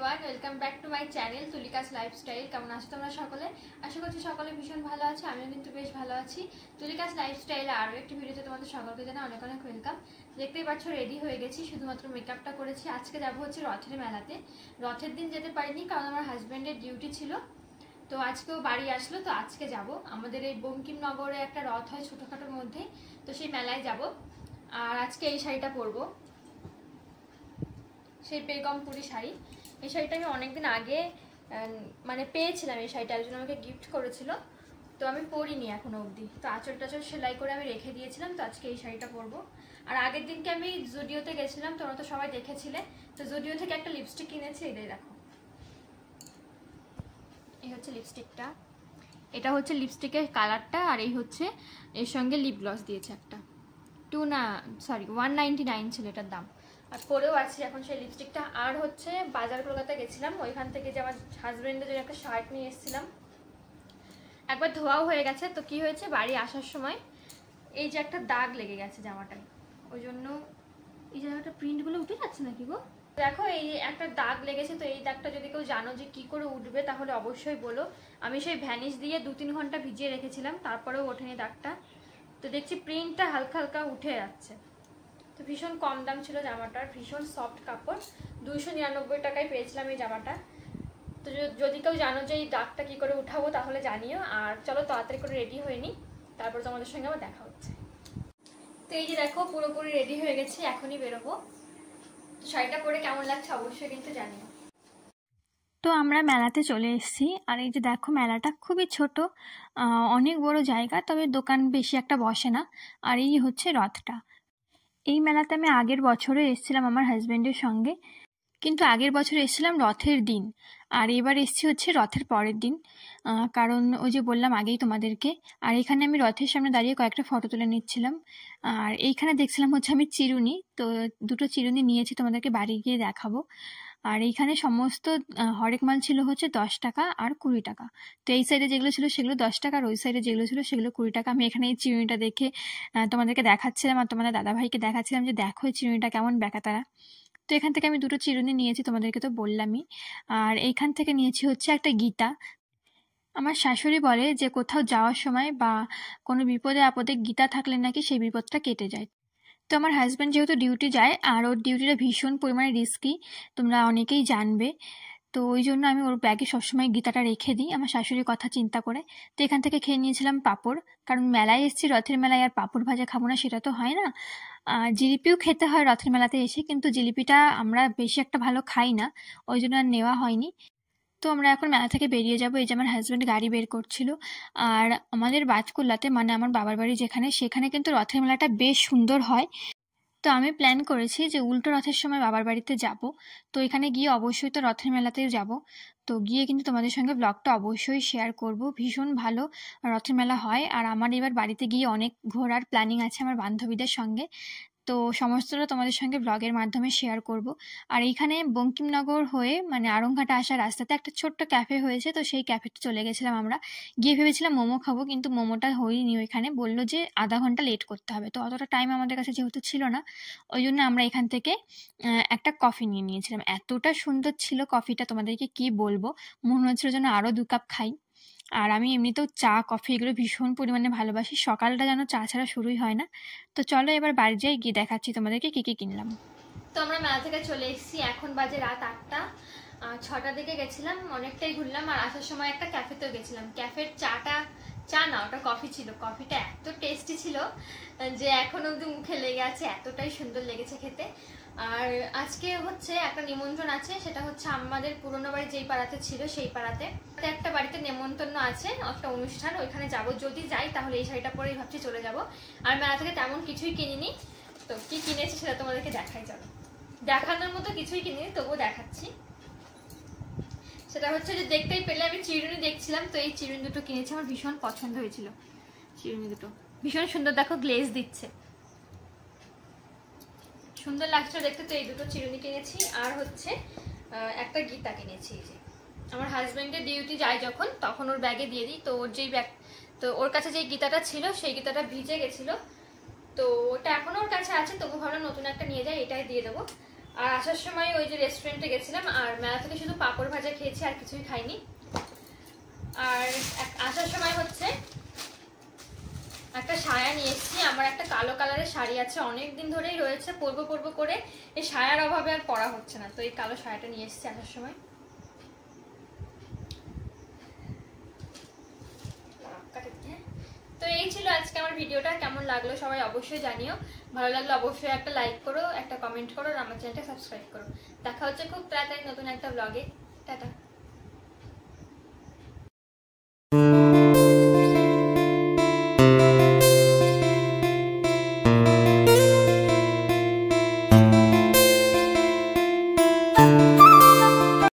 Everyone, welcome back to my channel Tulika's lifestyle. কেমন আছো তোমরা সকলে? আশা করছি সকলে ভীষণ ভালো আছে। আমিও কিন্তু বেশ ভালো আছি। তুলিকাস লাইফস্টাইলে আরও একটি ভিডিওতে তোমাদের সকলকে জানাই অনেক অনেক ওয়েলকাম। দেখতেই পাচ্ছ রেডি হয়ে গেছি, শুধুমাত্র মেকআপটা করেছি। আজকে যাবো হচ্ছে রথের মেলাতে। রথের দিন যেতে পারিনি কারণ আমার হাজব্যান্ডের ডিউটি ছিল, তো আজকেও বাড়ি আসলো, তো আজকে যাব। আমাদের এই বঙ্কিমনগরে একটা রথ হয় ছোটোখাটোর মধ্যে, তো সেই মেলায় যাব। আর আজকে এই শাড়িটা পরবো, সেই বেগমপুরি শাড়ি। এই শাড়িটা আমি অনেকদিন আগে মানে পেয়েছিলাম। এই শাড়িটা একজন আমাকে গিফট করেছিল, তো আমি পরিনি এখনো অবধি। তো আঁচল টাচল সেলাই করে আমি রেখে দিয়েছিলাম, তো আজকে এই শাড়িটা পরবো। আর আগের দিনকে আমি জুডিওতে গেছিলাম, তোমরা তো সবাই দেখেছিলে। তো জুডিও থেকে একটা লিপস্টিক কিনেছি, এটাই দেখো। এই হচ্ছে লিপস্টিকটা, এটা হচ্ছে লিপস্টিকের কালারটা। আর এই হচ্ছে এর সঙ্গে লিপ গ্লস দিয়েছে একটা, 199 ছিল এটার দাম। আর পরেও আছি এখন সেই লিপস্টিকটা। আর হচ্ছে বাজার কলকাতা গেছিলাম, ওইখান থেকে যে আমার হাজব্যান্ডের জন্য একটা শার্ট নিয়ে এসেছিলাম, একবার ধোয়াও হয়ে গেছে। তো কি হয়েছে, বাড়ি আসার সময় এই যে একটা দাগ লেগে গেছে জামাটায়, ওই জন্য এই জায়গাটা প্রিন্টগুলো উঠে যাচ্ছে নাকি গো, দেখো এই একটা দাগ লেগেছে। তো এই দাগটা যদি কেউ জানো যে কি করে উঠবে তাহলে অবশ্যই বলো। আমি সেই ভ্যানিশ দিয়ে 2-3 ঘন্টা ভিজিয়ে রেখেছিলাম, তারপরেও ওঠেনি দাগটা। তো দেখছি প্রিন্টটা হালকা হালকা উঠে যাচ্ছে। তো ভীষণ কম দাম ছিল জামাটার, ভীষণ সফট কাপড়, 299 টাকায় পেয়েছিলাম এই জামাটা। তো যদি কেউ জানো যে এই দাগটা কি করে উঠাবো তাহলে জানিও। আর চলো তাড়াতাড়ি করে রেডি হয়ে নিই, তারপর তোমাদের সঙ্গে আবার দেখা হচ্ছে। তো এই যে দেখো পুরোপুরি রেডি হয়ে গেছি, এখনই বেরোবো। তো শাড়িটা পরে কেমন লাগছে অবশ্যই কিন্তু জানিও। তো আমরা মেলাতে চলে এসেছি। আর এই যে দেখো মেলাটা খুবই ছোট, অনেক বড় জায়গা, তবে দোকান বেশি একটা বসে না। আর এই হচ্ছে রথটা। এই মেলাতে আমি আগের বছরও এসেছিলাম আমার হাজব্যান্ডের সঙ্গে, কিন্তু আগের বছর এসেছিলাম রথের দিন, আর এবার এসেছি হচ্ছে রথের পরের দিন। কারণ ওই যে বললাম আগেই তোমাদেরকে। আর এখানে আমি রথের সামনে দাঁড়িয়ে কয়েকটা ফটো তুলে নিচ্ছিলাম। আর এইখানে দেখছিলাম হচ্ছে আমি চিরুনি, তো দুটো চিরুনি নিয়েছি, তোমাদেরকে বাড়ি গিয়ে দেখাবো। আর এইখানে সমস্ত হরেক মাল ছিল হচ্ছে 10 টাকা আর 20 টাকা। তো এই সাইডে যেগুলো ছিল সেগুলো 10 টাকা, আর ওই সাইডে যেগুলো ছিল সেগুলো 20 টাকা। আমি এখানে এই চিরুনিটা দেখে তোমাদেরকে দেখাচ্ছিলাম, আর তোমাদের দাদাভাইকে দেখাচ্ছিলাম যে দেখো এই চিরুনিটা কেমন বেকাতারা। তো এখান থেকে আমি দুটো চিরুনি নিয়েছি, তোমাদেরকে তো বললামই। আর এইখান থেকে নিয়েছি হচ্ছে একটা গীতা। আমার শাশুড়ি বলে যে কোথাও যাওয়ার সময় বা কোনো বিপদে আপদে গীতা থাকলে নাকি সেই বিপদটা কেটে যায়। তো আমার হাজব্যান্ড যেহেতু ডিউটি যায়, আর ওর ডিউটিটা ভীষণ পরিমাণে রিস্কি, তোমরা অনেকেই জানবে। তো ওই জন্য আমি ওর ব্যাগে সবসময় গীতাটা রেখে দিই আমার শাশুড়ির কথা চিন্তা করে। তো এখান থেকে খেয়ে নিয়েছিলাম পাঁপড়, কারণ মেলায় এসেছি, রথের মেলায় আর পাঁপড় ভাজা খাবো না সেটা তো হয় না। জিলিপিও খেতে হয় রথের মেলাতে এসে, কিন্তু জিলিপিটা আমরা বেশি একটা ভালো খাই না, ওই জন্য আর নেওয়া হয়নি। তো আমরা এখন মেলা থেকে বেরিয়ে যাব। এই যে আমার হাজব্যান্ড গাড়ি বের করছিল। আর আমাদের বাজকুল্লাতে, মানে আমার বাবার বাড়ি যেখানে, সেখানে কিন্তু রথের মেলাটা বেশ সুন্দর হয়। তো আমি প্ল্যান করেছি যে উল্টো রথের সময় বাবার বাড়িতে যাব। তো এখানে গিয়ে অবশ্যই তো রথের মেলাতেও যাব। তো গিয়ে কিন্তু তোমাদের সঙ্গে ব্লগটা অবশ্যই শেয়ার করব। ভীষণ ভালো রথের মেলা হয়। আর আমার এবার বাড়িতে গিয়ে অনেক ঘোরার প্ল্যানিং আছে আমার বান্ধবীদের সঙ্গে। তো সমস্তটা তোমাদের সঙ্গে ব্লগের মাধ্যমে শেয়ার করব। আর এইখানে বঙ্কিমনগর হয়ে মানে আড়ংঘাটা আসার রাস্তাতে একটা ছোট্ট ক্যাফে হয়েছে, তো সেই ক্যাফেতে চলে গেছিলাম আমরা। গিয়ে ভেবেছিলাম মোমো খাবো, কিন্তু মোমোটা হয়নি। ওইখানে বললো যে আধা ঘন্টা লেট করতে হবে, তো অতটা টাইম আমাদের কাছে যেহেতু ছিল না, ওই জন্য আমরা এখান থেকে একটা কফি নিয়ে নিয়েছিলাম। এতটা সুন্দর ছিল কফিটা, তোমাদেরকে কি বলবো, মনে হচ্ছিল যেন আরও 2 কাপ খাই। আর আমি এমনিতেও চা কফি এগুলো ভীষণ পরিমাণে ভালোবাসি, সকালটা যেন চা ছাড়া শুরুই হয় না। তো চলো এবার বাড়ি যাই, গিয়ে দেখাচ্ছি তোমাদেরকে কী কী কিনলাম। তো আমরা মেলা থেকে চলে এসেছি, এখন বাজে রাত 8টা। 6টার দিকে গেছিলাম, অনেকটাই ঘুরলাম। আর আসার সময় একটা ক্যাফেতেও গেছিলাম। ক্যাফের চা না, ওটা কফি ছিল। কফিটা এত টেস্টি ছিল যে এখন অব্দি মুখে লেগে আছে, এতটাই সুন্দর লেগেছে খেতে। আর আজকে হচ্ছে একটা নিমন্ত্রণ আছে, সেটা হচ্ছে আমাদের পুরোনো বাড়ি যেই পাড়াতে ছিল সেই পাড়াতে একটা বাড়িতে নেমন্তন্ন আছে, একটা অনুষ্ঠান, ওইখানে যাব। যদি যাই তাহলে এই শাড়িটা পরেই ভাবছি চলে যাব। আর মেলা থেকে তেমন কিছুই কিনিনি, তো কি কিনেছি সেটা তোমাদেরকে দেখাই। চলো, দেখানোর মতো কিছুই কিনিনি, তবুও দেখাচ্ছি। সেটা হচ্ছে যে দেখতেই পেলে আমি চিরুনি দেখছিলাম, তো এই চিরুনি দুটো কিনেছি, আমার ভীষণ পছন্দ হয়েছিল। চিরুনি দুটো ভীষণ সুন্দর, দেখো গ্লেজ দিচ্ছে, সুন্দর লাগছে দেখতে। তো এই দুটো চিরুনি কিনেছি। আর হচ্ছে একটা গীতা কিনেছি। এই যে আমার হাজব্যান্ডের ডিউটি যায় যখন, তখন ওর ব্যাগে দিয়ে দিই। তো ওর যেই ব্যাগ, তো ওর কাছে যেই গীতাটা ছিল সেই গীতাটা ভিজে গেছিলো, তো ওটা এখনো ওর কাছে আছে, তবু ভাবলাম নতুন একটা নিয়ে যাই, এটাই দিয়ে দেবো। আর আসার সময় ওই যে রেস্টুরেন্টে গেছিলাম, আর মেলা থেকে শুধু পাঁপড় ভাজা খেয়েছি, আর কিছুই খাইনি। আর আসার সময় হচ্ছে একটা সায়া নিয়ে এসেছি। আমার একটা কালো কালারের শাড়ি আছে, অনেক দিন ধরেই রয়েছে, পরবো পরবো করে এই সায়ার অভাবে আর পরা হচ্ছে না, তো এই কালো সায়াটা নিয়ে এসেছি আসার সময়। তো এই ছিল আজকে আমার ভিডিওটা, কেমন লাগলো সবাই অবশ্যই জানিও। ভালো লাগলে অবশ্যই একটা লাইক করো, একটা কমেন্ট করো, আর আমার চ্যানেলটা সাবস্ক্রাইব করো। দেখা হচ্ছে খুব তাড়াতাড়ি নতুন একটা ব্লগে। টাটা।